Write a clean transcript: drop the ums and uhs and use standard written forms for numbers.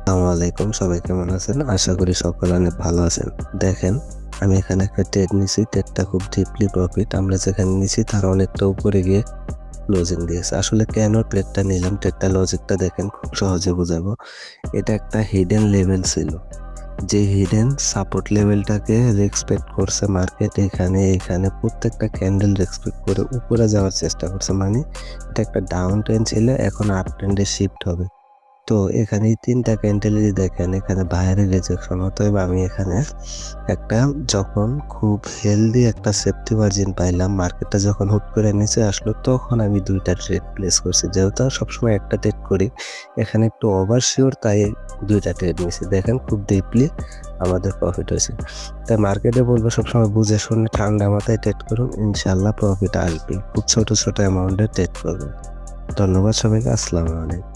আসসালামু আলাইকুম, সবাই কেমন আছেন? আশা করি সকলে অনেক ভালো আছেন। দেখেন, আমি এখানে একটা ট্রেড নিছি। ট্রেডটা খুব ডিপলি প্রফিট। আমরা যেখানে নিছি তার অনেকটা উপরে গিয়ে ক্লোজিং দিয়েছে। আসলে কেন ট্রেডটা নিলাম, ট্রেডটা লজিকটা দেখেন, খুব সহজে বোঝাবো। এটা একটা হিডেন লেভেল ছিল, যে হিডেন সাপোর্ট লেভেলটাকে রেসপেক্ট করছে মার্কেট। এখানে প্রত্যেকটা ক্যান্ডেল রেসপেক্ট করে উপরে যাওয়ার চেষ্টা করছে। মানে এটা একটা ডাউন ট্রেন্ড ছিল, এখন আপ ট্রেন্ডে শিফট হবে। তো এখানে এই ৩টা ক্যান্ডেলেরই দেখেন এখানে বাইরে রিজেকশন। অতএব আমি এখানে একটা যখন খুব হেলদি একটা সেফটি মার্জিন পাইলাম, মার্কেটটা যখন হুট করে নিচে আসলো, তখন আমি 2টা ট্রেড প্লেস করছি। যেহেতু সবসময় একটা ট্রেড করি, এখানে একটু ওভার শিওর, তাই 2টা ট্রেড নিয়েছি। দেখেন খুব ডিপলি আমাদের প্রফিট হয়েছে। তাই মার্কেটে বলবো সবসময় বুঝে শুনে ঠান্ডা মাথায় ট্রেড করুন, ইনশাল্লাহ প্রফিট আসবে। খুব ছোট ছোট অ্যামাউন্টে ট্রেড করবেন। ধন্যবাদ সবাইকে। আসসালামু আলাইকুম।